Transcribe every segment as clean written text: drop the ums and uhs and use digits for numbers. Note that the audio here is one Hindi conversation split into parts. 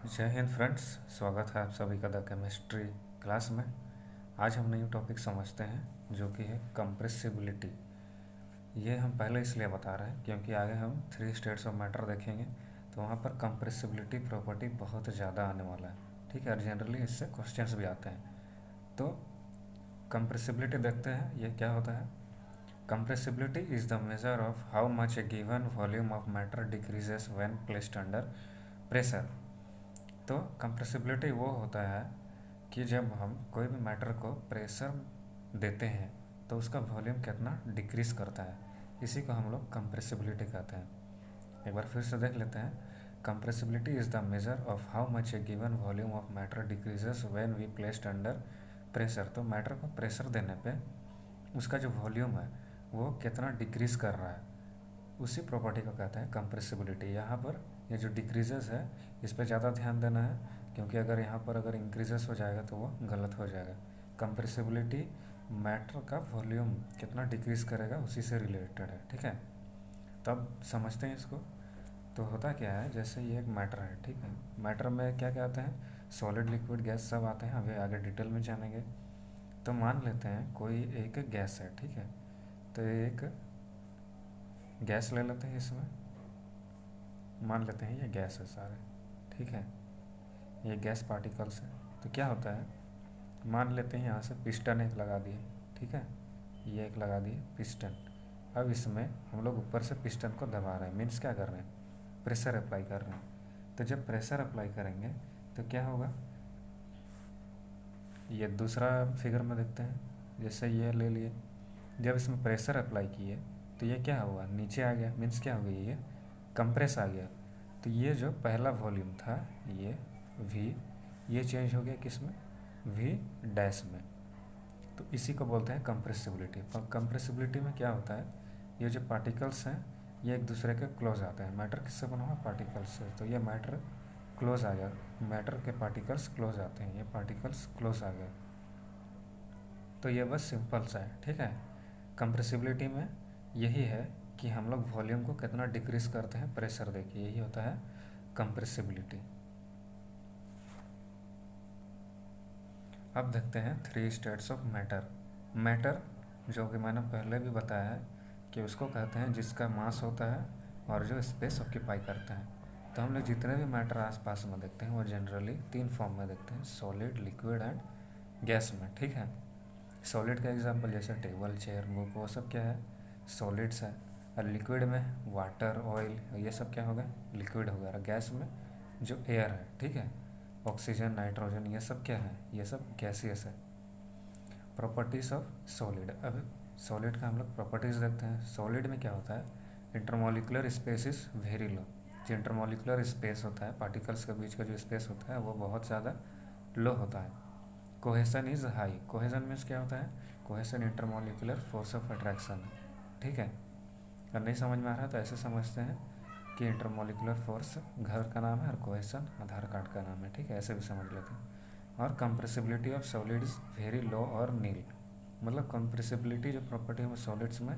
जय हिंद फ्रेंड्स। स्वागत है आप सभी का द केमिस्ट्री क्लास में। आज हम न्यू टॉपिक समझते हैं जो कि है कंप्रेसिबिलिटी। ये हम पहले इसलिए बता रहे हैं क्योंकि आगे हम 3 स्टेट्स ऑफ मैटर देखेंगे, तो वहाँ पर कंप्रेसिबिलिटी प्रॉपर्टी बहुत ज़्यादा आने वाला है। ठीक है, और जनरली इससे क्वेश्चंस भी आते हैं। तो कंप्रेसिबिलिटी देखते हैं ये क्या होता है। Compressibility is the measure of how much a given volume of matter decreases when placed under pressure. तो कंप्रेसिबिलिटी वो होता है कि जब हम कोई भी मैटर को प्रेशर देते हैं तो उसका वॉल्यूम कितना डिक्रीज करता है, इसी को हम लोग कंप्रेसिबिलिटी कहते हैं। एक बार फिर से देख लेते हैं। Compressibility is the measure of how much a given volume of matter decreases when we placed under pressure. तो मैटर को प्रेशर देने पे उसका जो वॉल्यूम है वो कितना डिक्रीज कर रहा है, उसी प्रॉपर्टी को कहते हैं कंप्रेसिबिलिटी। यहाँ पर ये जो डिक्रीजेस है इस पर ज़्यादा ध्यान देना है, क्योंकि अगर यहाँ पर अगर इंक्रीजेस हो जाएगा तो वो गलत हो जाएगा। कंप्रेसिबिलिटी मैटर का वॉल्यूम कितना डिक्रीज करेगा उसी से रिलेटेड है। ठीक है, तब समझते हैं इसको। तो होता क्या है, जैसे ये एक मैटर है, ठीक है। मैटर में क्या क्या आते हैं, सॉलिड लिक्विड गैस सब आते हैं, अभी आगे डिटेल में जानेंगे। तो मान लेते हैं कोई एक गैस है, ठीक है। तो एक गैस ले लेते हैं, इसमें मान लेते हैं ये गैस है सारे, ठीक है। ये गैस पार्टिकल्स है। तो क्या होता है, मान लेते हैं यहाँ से पिस्टन एक लगा दिए, ठीक है। ये एक लगा दिए पिस्टन। अब इसमें हम लोग ऊपर से पिस्टन को दबा रहे हैं, मीन्स क्या कर रहे हैं, प्रेशर अप्लाई कर रहे हैं। तो जब प्रेशर अप्लाई करेंगे तो क्या होगा, ये दूसरा फिगर में देखते हैं। जैसे ये ले लिए, जब इसमें प्रेशर अप्लाई किए तो ये क्या हुआ, नीचे आ गया, मीन्स क्या हो गया, ये कंप्रेस आ गया। तो ये जो पहला वॉल्यूम था ये वी, ये चेंज हो गया किस में, वी डैश में। तो इसी को बोलते हैं कंप्रेसिबिलिटी। और कंप्रेसिबिलिटी में क्या होता है, ये जो पार्टिकल्स हैं ये एक दूसरे के क्लोज आते हैं। मैटर किससे बना हुआ, पार्टिकल्स से। तो ये मैटर क्लोज आ गया, मैटर के पार्टिकल्स क्लोज आते हैं, ये पार्टिकल्स क्लोज आ गए। तो ये बस सिंपल सा है, ठीक है। कंप्रेसिबिलिटी में यही है कि हम लोग वॉल्यूम को कितना डिक्रीज करते हैं प्रेशर देके, यही होता है कंप्रेसिबिलिटी। अब देखते हैं 3 स्टेट्स ऑफ मैटर। मैटर जो कि मैंने पहले भी बताया है कि उसको कहते हैं जिसका मास होता है और जो स्पेस ऑक्यूपाई करता है। तो हम लोग जितने भी मैटर आसपास में देखते हैं वो जनरली 3 फॉर्म में देखते हैं, सॉलिड, लिक्विड एंड गैस में, ठीक है। सॉलिड का एग्जांपल जैसे टेबल, चेयर, बुक, वो सब क्या है, सॉलिड्स है। और लिक्विड में वाटर, ऑयल, ये सब क्या होगा, लिक्विड होगा। और गैस में जो एयर है, ठीक है, ऑक्सीजन, नाइट्रोजन, ये सब क्या है, ये सब गैसियस है। Properties of solid. अब सॉलिड का हम लोग प्रॉपर्टीज़ देखते हैं। सॉलिड में क्या होता है, इंटरमोलिकुलर स्पेस इज़ वेरी लो। जो इंटरमोलिकुलर स्पेस होता है, पार्टिकल्स के बीच का जो स्पेस होता है वो बहुत ज़्यादा लो होता है। Cohesion is high. Cohesion means क्या होता है, cohesion intermolecular force of attraction, ठीक है। अगर नहीं समझ में आ रहा है तो ऐसे समझते हैं कि इंटरमोलिकुलर फोर्स घर का नाम है और कोहेसन आधार कार्ड का नाम है, ठीक है, ऐसे भी समझ लेते हैं। और compressibility of solid is very लो और नील, मतलब कंप्रेसिबिलिटी जो प्रॉपर्टी है वो सॉलिड्स में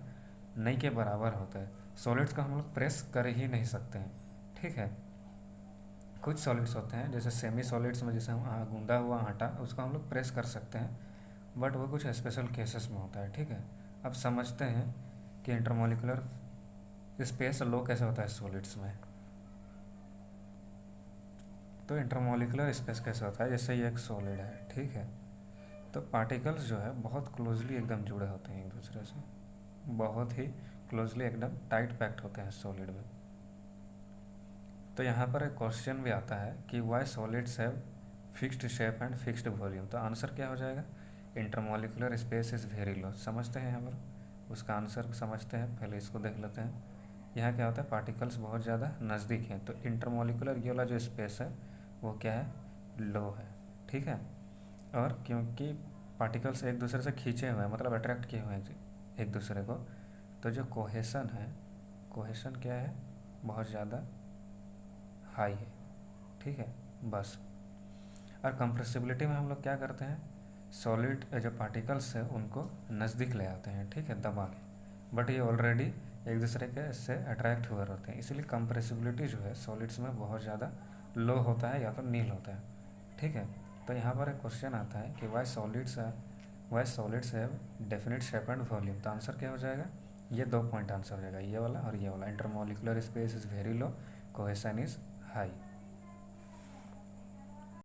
नहीं के बराबर होता है। सॉलिड्स को हम लोग प्रेस कर ही नहीं सकते हैं, ठीक है। कुछ सॉलिड्स होते हैं जैसे सेमी सॉलिड्स में, जैसे हम गूंदा हुआ आटा, उसको हम लोग प्रेस कर सकते हैं, बट वो कुछ स्पेशल केसेस में होता है, ठीक है। अब समझते हैं कि इंटरमोलिकुलर स्पेस लो कैसे होता है सॉलिड्स में। तो इंटरमोलिकुलर स्पेस कैसे होता है, जैसे ये एक सॉलिड है, ठीक है। तो पार्टिकल्स जो है बहुत क्लोजली एकदम जुड़े होते हैं एक दूसरे से, बहुत ही क्लोजली एकदम टाइट पैक्ड होते हैं सॉलिड में। तो यहाँ पर एक क्वेश्चन भी आता है कि why solids have fixed shape and fixed volume. तो आंसर क्या हो जाएगा, intermolecular space is very low. समझते हैं यहाँ पर उसका आंसर समझते हैं, पहले इसको देख लेते हैं। यहाँ क्या होता है, पार्टिकल्स बहुत ज़्यादा नज़दीक हैं, तो इंटरमोलिकुलर ये वाला जो स्पेस है वो क्या है, लो है, ठीक है। और क्योंकि पार्टिकल्स एक दूसरे से खींचे हुए हैं, मतलब अट्रैक्ट किए हुए हैं एक दूसरे को, तो जो कोहेसन है, कोहेसन क्या है, बहुत ज़्यादा हाई है, ठीक है, बस। और कंप्रेसिबिलिटी में हम लोग क्या करते हैं, सॉलिड जो पार्टिकल्स है उनको नज़दीक ले आते हैं, ठीक है, दबा के, बट ये ऑलरेडी एक दूसरे के से अट्रैक्ट हुए रहते हैं, इसलिए कंप्रेसिबिलिटी जो है सॉलिड्स में बहुत ज़्यादा लो होता है या तो नील होता है। ठीक है, तो यहाँ पर एक क्वेश्चन आता है कि why solids have definite shape and volume. तो आंसर क्या हो जाएगा, ये 2 पॉइंट आंसर हो जाएगा, ये वाला और ये वाला। Intermolecular space is very low, cohesion is high.